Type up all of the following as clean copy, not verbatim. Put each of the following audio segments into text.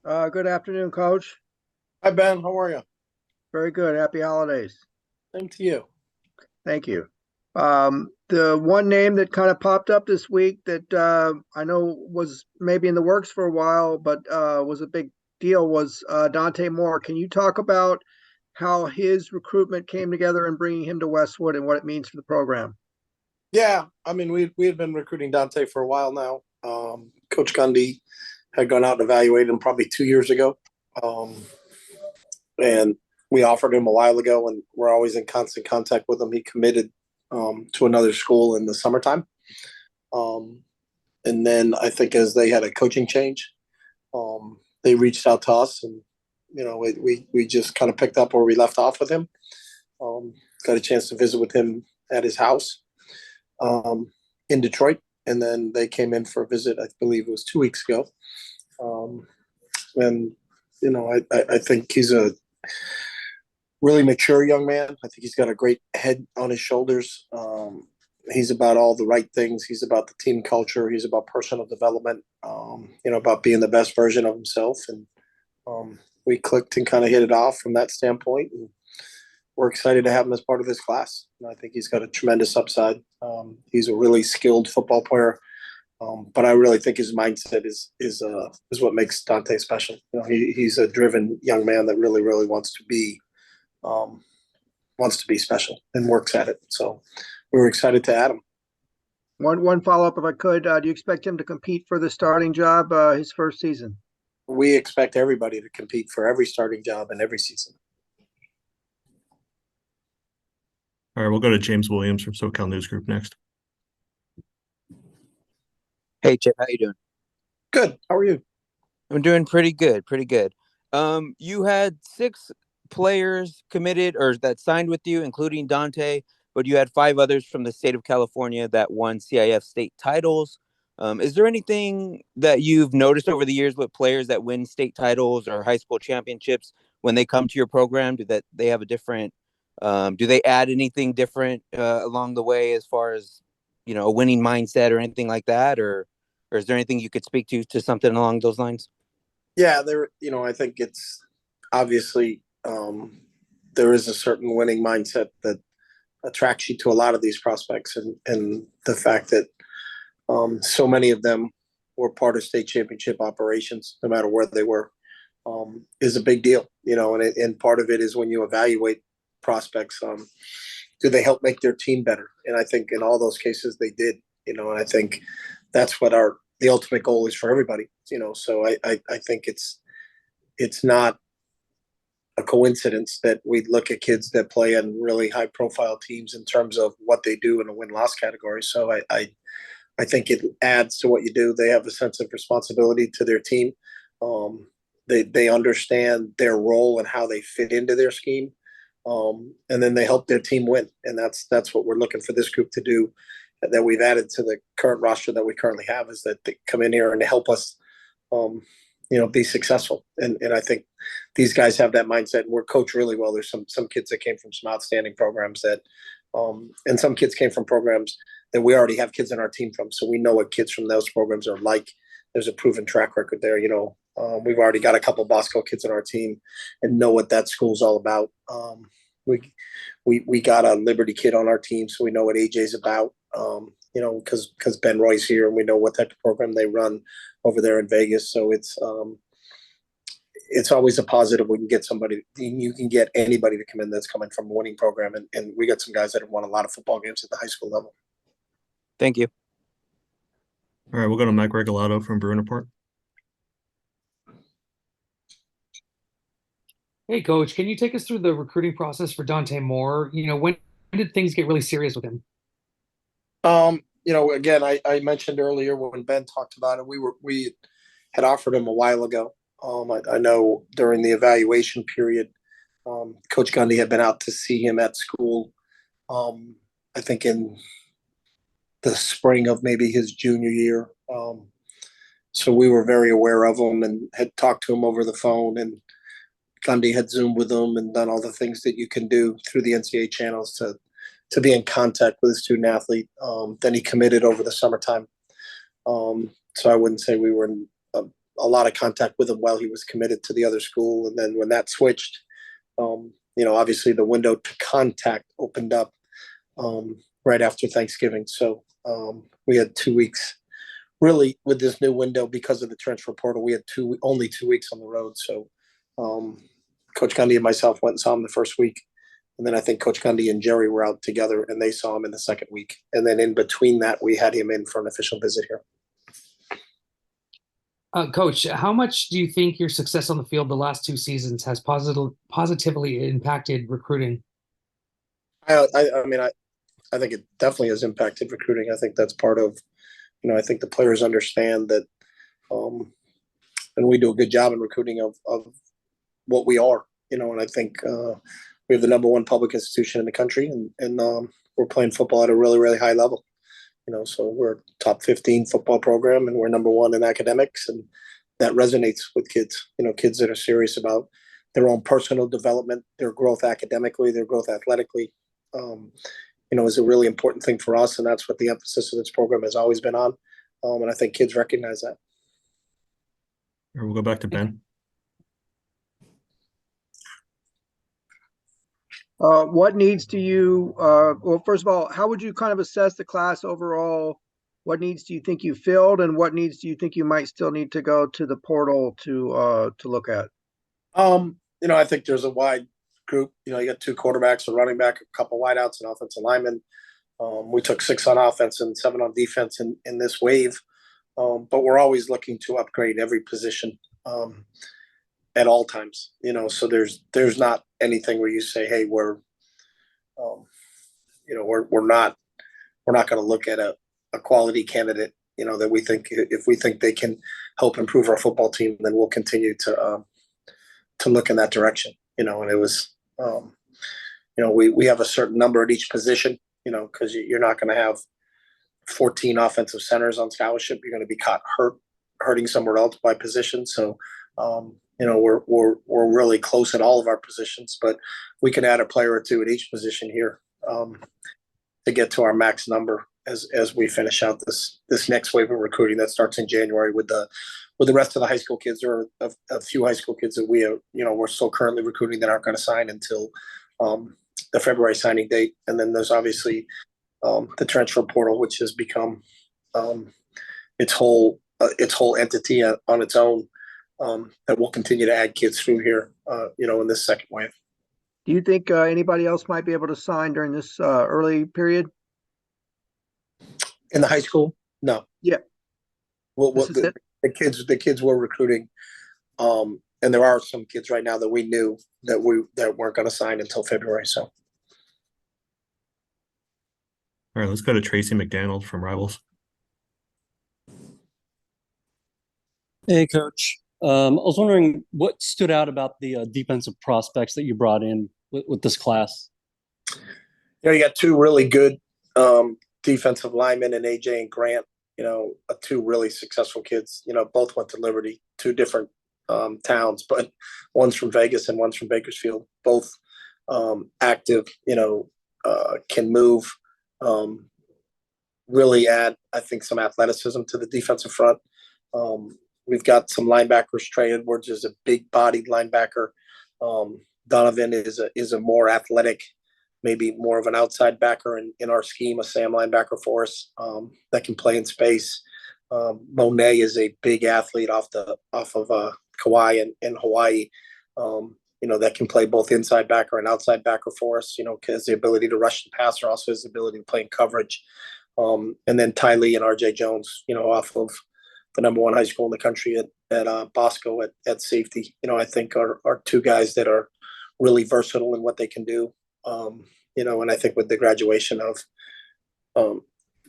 Good afternoon, Coach. Hi, Ben. How are you? Very good. Happy holidays. Same to you. Thank you. The one name that kind of popped up this week that I know was maybe in the works for a while, but was a big deal was Dante Moore. Can you talk about how his recruitment came together and bringing him to Westwood and what it means for the program? Yeah, I mean, we had been recruiting Dante for a while now. Coach Gundy had gone out and evaluated him probably 2 years ago, um, and we offered him a while ago, and we're always in constant contact with him. He committed to another school in the summertime, um, and then I think as they had a coaching change, they reached out to us, and we just kind of picked up where we left off with him. Got a chance to visit with him at his house in Detroit, and then they came in for a visit. I believe it was 2 weeks ago, and I think he's a really mature young man. I think he's got a great head on his shoulders. He's about all the right things. He's about the team culture. He's about personal development. About being the best version of himself. And we clicked and kind of hit it off from that standpoint. And we're excited to have him as part of this class. And I think he's got a tremendous upside. He's a really skilled football player. But I really think his mindset is what makes Dante special. He's a driven young man that really, really wants to be special and works at it. So we were excited to add him. One follow-up, if I could. Do you expect him to compete for the starting job his first season? We expect everybody to compete for every starting job in every season. All right, we'll go to James Williams from SoCal News Group next. Hey, Chip, how you doing? Good. How are you? I'm doing pretty good, pretty good. You had 6 players committed or that signed with you, including Dante, but you had 5 others from the state of California that won CIF state titles. Is there anything that you've noticed over the years with players that win state titles or high school championships when they come to your program? Do they have a different? Do they add anything different along the way as far as a winning mindset or anything like that, or is there anything you could speak to something along those lines? Yeah, I think it's obviously there is a certain winning mindset that attracts you to a lot of these prospects, and the fact that so many of them were part of state championship operations, no matter where they were, is a big deal. And part of it is when you evaluate prospects, do they help make their team better? And I think in all those cases they did. And I think that's what the ultimate goal is for everybody. So I think it's not a coincidence that we look at kids that play in really high profile teams in terms of what they do in a win-loss category. So I think it adds to what you do. They have a sense of responsibility to their team. They understand their role and how they fit into their scheme. And then they help their team win. And that's what we're looking for this group to do, that we've added to the current roster that we currently have, is that they come in here and help us, be successful. And I think these guys have that mindset, and we're coached really well. There's some kids that came from some outstanding programs and some kids came from programs that we already have kids in our team from. So we know what kids from those programs are like. There's a proven track record there. We've already got a couple of Bosco kids on our team and know what that school's all about. We got a Liberty kid on our team, so we know what AJ's about. Because Ben Roy's here, and we know what type of program they run over there in Vegas. So it's always a positive when you get somebody. You can get anybody to come in that's coming from a winning program, and we got some guys that have won a lot of football games at the high school level. Thank you. All right, we'll go to Mike Regalado from Bruin Report. Hey, Coach, can you take us through the recruiting process for Dante Moore? When did things get really serious with him? Again, I mentioned earlier when Ben talked about it, we had offered him a while ago. I know during the evaluation period, Coach Gundy had been out to see him at school. I think in the spring of maybe his junior year. So we were very aware of him and had talked to him over the phone, and Gundy had Zoomed with him and done all the things that you can do through the NCAA channels to be in contact with a student athlete. Then he committed over the summertime. So I wouldn't say we were in a lot of contact with him while he was committed to the other school. And then when that switched, obviously the window to contact opened up right after Thanksgiving. So we had 2 weeks really with this new window because of the transfer portal. We had only 2 weeks on the road. So Coach Gundy and myself went and saw him the first week. And then I think Coach Gundy and Jerry were out together and they saw him in the second week. And then in between that, we had him in for an official visit here. Coach, how much do you think your success on the field the last 2 seasons has positively impacted recruiting? I think it definitely has impacted recruiting. I think that's part of, I think the players understand that, and we do a good job in recruiting of what we are, and I think we have the #1 public institution in the country, and we're playing football at a really, really high level. So we're a top 15 football program, and we're #1 in academics, and that resonates with kids. Kids that are serious about their own personal development, their growth academically, their growth athletically. Is a really important thing for us, and that's what the emphasis of this program has always been on. And I think kids recognize that. Or we'll go back to Ben. What needs do you, well, first of all, how would you kind of assess the class overall? What needs do you think you filled, and what needs do you think you might still need to go to the portal to look at? I think there's a wide group. You got 2 quarterbacks, a running back, a couple wideouts, an offensive lineman. We took 6 on offense and 7 on defense in this wave. But we're always looking to upgrade every position at all times. So there's not anything where you say, hey, we're not going to look at a quality candidate, that we think, if we think they can help improve our football team, then we'll continue to look in that direction. And it was, we have a certain number at each position, because you're not going to have 14 offensive centers on scholarship. You're going to be caught hurting somewhere else by position. So, we're really close at all of our positions, but we can add a player or 2 at each position here to get to our max number as we finish out this next wave of recruiting that starts in January with the rest of the high school kids. There are a few high school kids that we're still currently recruiting that aren't going to sign until the February signing date. And then there's obviously the transfer portal, which has become its whole entity on its own, that will continue to add kids through here, in this second wave. Do you think anybody else might be able to sign during this early period? In the high school? No. Yeah. Well, the kids we're recruiting, and there are some kids right now that we knew that weren't going to sign until February. So. All right, let's go to Tracy McDaniel from Rivals. Hey, Coach. I was wondering what stood out about the defensive prospects that you brought in with this class. You got 2 really good defensive linemen in AJ and Grant. 2 really successful kids. Both went to Liberty, 2 different towns, but one's from Vegas and one's from Bakersfield. Both active. Can move. Really add, I think, some athleticism to the defensive front. We've got some linebackers. Trey Edwards is a big-bodied linebacker. Donovan is a more athletic, maybe more of an outside backer in our scheme, a Sam linebacker for us that can play in space. Monet is a big athlete off of Kauai and Hawaii. That can play both inside backer and outside backer for us. Has the ability to rush the passer, also has the ability to play in coverage. And then Ty Lee and RJ Jones, off of the #1 high school in the country at Bosco at safety. I think are 2 guys that are really versatile in what they can do. And I think with the graduation of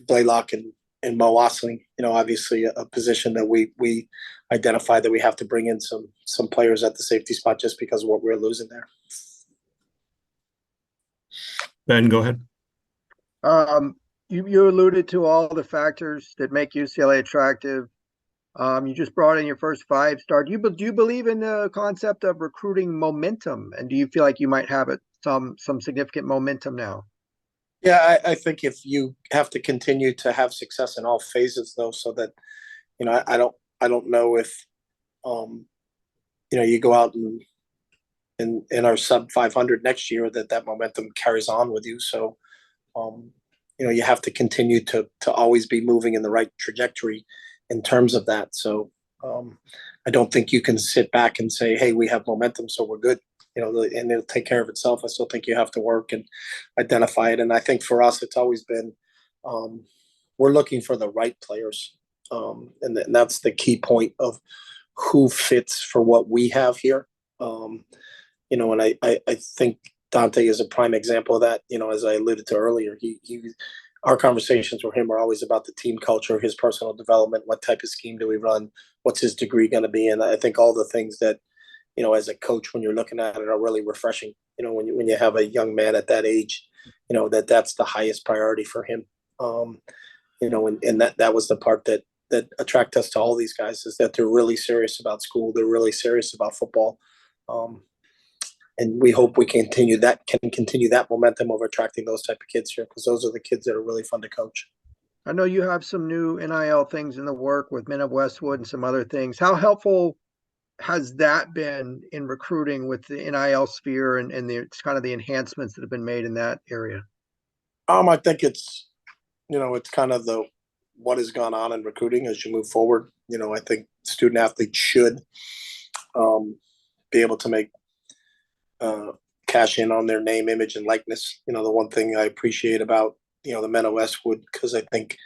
Blaylock and Mo Osling, obviously a position that we identified that we have to bring in some players at the safety spot just because of what we're losing there. Ben, go ahead. You alluded to all the factors that make UCLA attractive. You just brought in your first 5-star. Do you believe in the concept of recruiting momentum, and do you feel like you might have some significant momentum now? Yeah, I think if you have to continue to have success in all phases, though, so that I don't know if you go out and are sub 500 next year, that momentum carries on with you. So, you have to continue to always be moving in the right trajectory in terms of that. So, I don't think you can sit back and say, "Hey, we have momentum, so we're good." And it'll take care of itself. I still think you have to work and identify it. And I think for us, it's always been, we're looking for the right players. And that's the key point of who fits for what we have here. And I think Dante is a prime example of that. As I alluded to earlier, our conversations with him are always about the team culture, his personal development, what type of scheme do we run, what's his degree going to be, and I think all the things that, as a coach, when you're looking at it, are really refreshing. When you have a young man at that age, that's the highest priority for him. And that was the part that attract us to all these guys, is that they're really serious about school, they're really serious about football. And we hope we can continue that momentum of attracting those type of kids here, because those are the kids that are really fun to coach. I know you have some new NIL things in the work with Men of Westwood and some other things. How helpful has that been in recruiting with the NIL sphere and it's kind of the enhancements that have been made in that area? I think it's kind of what has gone on in recruiting as you move forward. I think student athletes should be able to make cash in on their name, image, and likeness. The one thing I appreciate about the Men of Westwood, because I think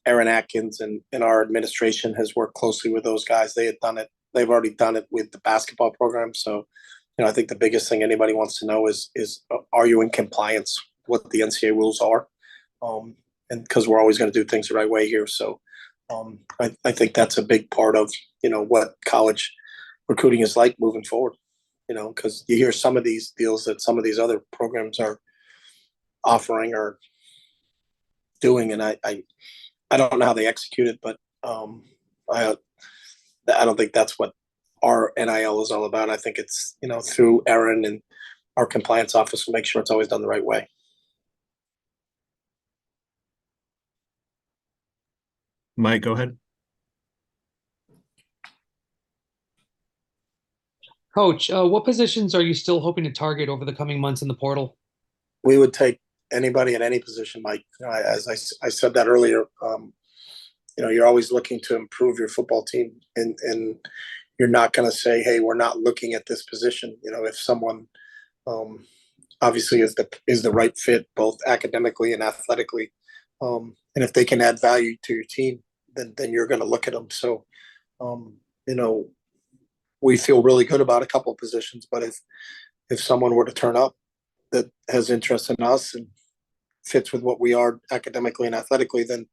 Aaron Atkins and our administration has worked closely with those guys. They've already done it with the basketball program. So I think the biggest thing anybody wants to know is are you in compliance with what the NCAA rules are? And because we're always going to do things the right way here. So I think that's a big part of what college recruiting is like moving forward. Because you hear some of these deals that some of these other programs are offering or doing, and I don't know how they execute it, but I don't think that's what our NIL is all about. I think it's through Aaron and our compliance office to make sure it's always done the right way. Mike, go ahead. Coach, what positions are you still hoping to target over the coming months in the portal? We would take anybody at any position, Mike. As I said that earlier, you're always looking to improve your football team, and you're not going to say, "Hey, we're not looking at this position." If someone obviously is the right fit, both academically and athletically, and if they can add value to your team, then you're going to look at them. So, we feel really good about a couple of positions, but if someone were to turn up that has interest in us and fits with what we are academically and athletically, then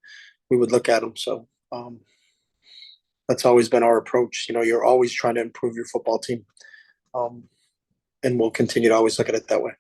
we would look at them. So that's always been our approach. You're always trying to improve your football team, and we'll continue to always look at it that way.